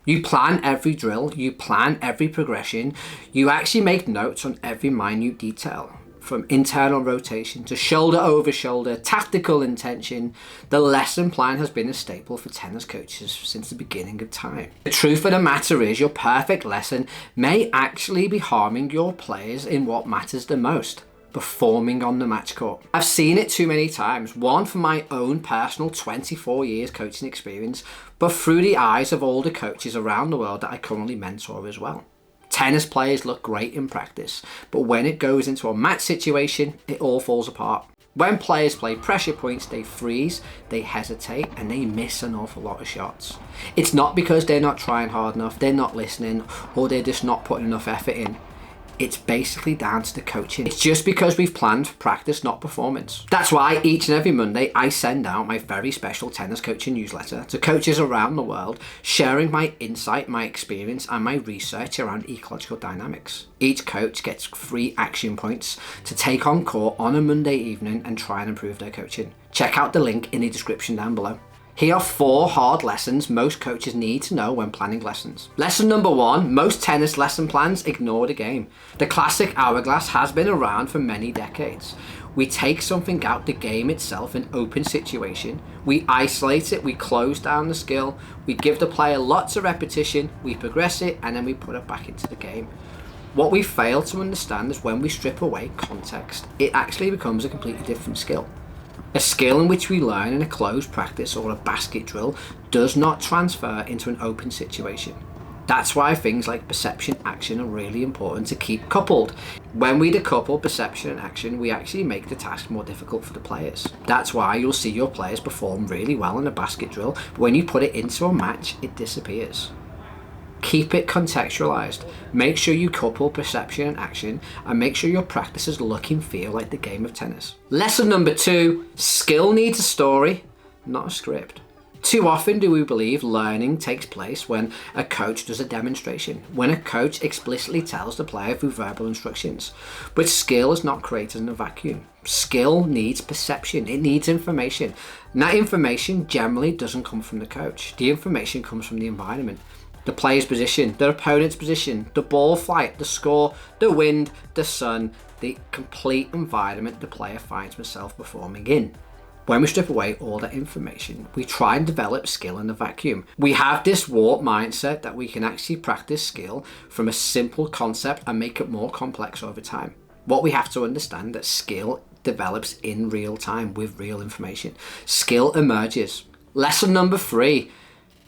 You plan every drill, you plan every progression, you actually make notes on every minute detail. From internal rotation to shoulder over shoulder, tactical intention, the lesson plan has been a staple for tennis coaches since the beginning of time. The truth of the matter is your perfect lesson may actually be harming your players in what matters the most: performing on the match court. I've seen it too many times, one from my own personal 24 years coaching experience, but through the eyes of older coaches around the world that I currently mentor as well. Tennis players look great in practice, but when it goes into a match situation, it all falls apart. When players play pressure points, they freeze, they hesitate, and they miss an awful lot of shots. It's not because they're not trying hard enough, they're not listening, or they're just not putting enough effort in. It's basically down to the coaching. It's just because we've planned for practice, not performance. That's why each and every Monday I send out my very special tennis coaching newsletter to coaches around the world, sharing my insight, my experience, and my research around ecological dynamics. Each coach gets 3 action points to take on court on a Monday evening and try and improve their coaching. Check out the link in the description down below. Here are 4 hard lessons most coaches need to know when planning lessons. Lesson number 1, most tennis lesson plans ignore the game. The classic hourglass has been around for many decades. We take something out the game itself, an open situation, we isolate it, we close down the skill, we give the player lots of repetition, we progress it, and then we put it back into the game. What we fail to understand is when we strip away context, it actually becomes a completely different skill. A skill in which we learn in a closed practice or a basket drill does not transfer into an open situation. That's why things like perception action are really important to keep coupled. When we decouple perception and action, we actually make the task more difficult for the players. That's why you'll see your players perform really well in a basket drill, but when you put it into a match, it disappears. Keep it contextualized. Make sure you couple perception and action, and make sure your practices look and feel like the game of tennis. Lesson number 2, skill needs a story, not a script. Too often do we believe learning takes place when a coach does a demonstration, when a coach explicitly tells the player through verbal instructions. But skill is not created in a vacuum. Skill needs perception, it needs information. And that information generally doesn't come from the coach. The information comes from the environment. The player's position, their opponent's position, the ball flight, the score, the wind, the sun, the complete environment the player finds himself performing in. When we strip away all that information, we try and develop skill in a vacuum. We have this warped mindset that we can actually practice skill from a simple concept and make it more complex over time. What we have to understand that skill develops in real time with real information. Skill emerges. Lesson number 3.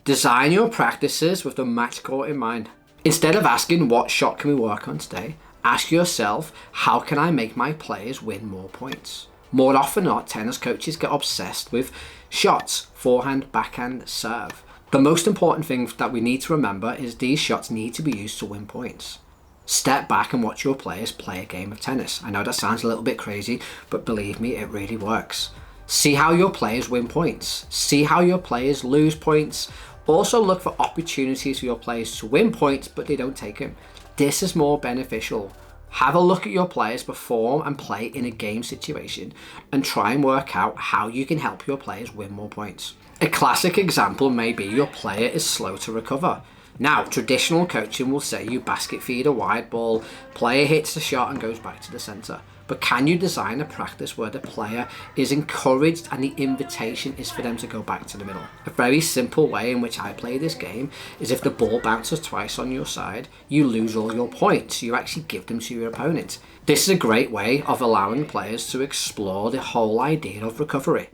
Design your practices with the match court in mind. Instead of asking what shot can we work on today, ask yourself, how can I make my players win more points? More often than not, tennis coaches get obsessed with shots, forehand, backhand, serve. The most important thing that we need to remember is these shots need to be used to win points. Step back and watch your players play a game of tennis. I know that sounds a little bit crazy, but believe me, it really works. See how your players win points. See how your players lose points. Also look for opportunities for your players to win points, but they don't take them. This is more beneficial. Have a look at your players perform and play in a game situation and try and work out how you can help your players win more points. A classic example may be your player is slow to recover. Now, traditional coaching will say you basket feed a wide ball, player hits the shot and goes back to the center. But can you design a practice where the player is encouraged and the invitation is for them to go back to the middle? A very simple way in which I play this game is if the ball bounces twice on your side, you lose all your points. You actually give them to your opponent. This is a great way of allowing players to explore the whole idea of recovery.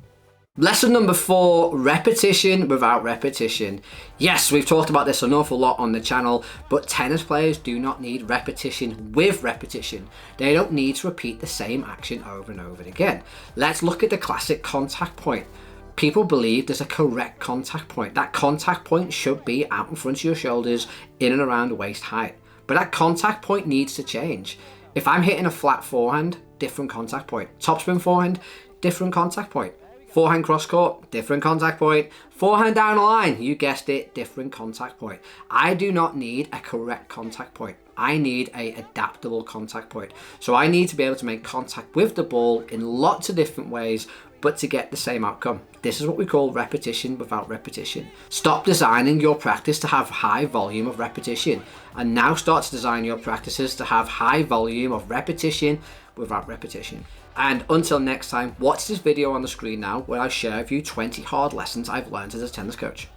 Lesson number 4, repetition without repetition. Yes, we've talked about this an awful lot on the channel, but tennis players do not need repetition with repetition. They don't need to repeat the same action over and over again. Let's look at the classic contact point. People believe there's a correct contact point. That contact point should be out in front of your shoulders, in and around waist height. But that contact point needs to change. If I'm hitting a flat forehand, different contact point. Topspin forehand, different contact point. Forehand cross court, different contact point. Forehand down the line, you guessed it, different contact point. I do not need a correct contact point. I need an adaptable contact point. So I need to be able to make contact with the ball in lots of different ways, but to get the same outcome. This is what we call repetition without repetition. Stop designing your practice to have high volume of repetition, and now start to design your practices to have high volume of repetition without repetition. And until next time, watch this video on the screen now where I share with you 20 hard lessons I've learned as a tennis coach.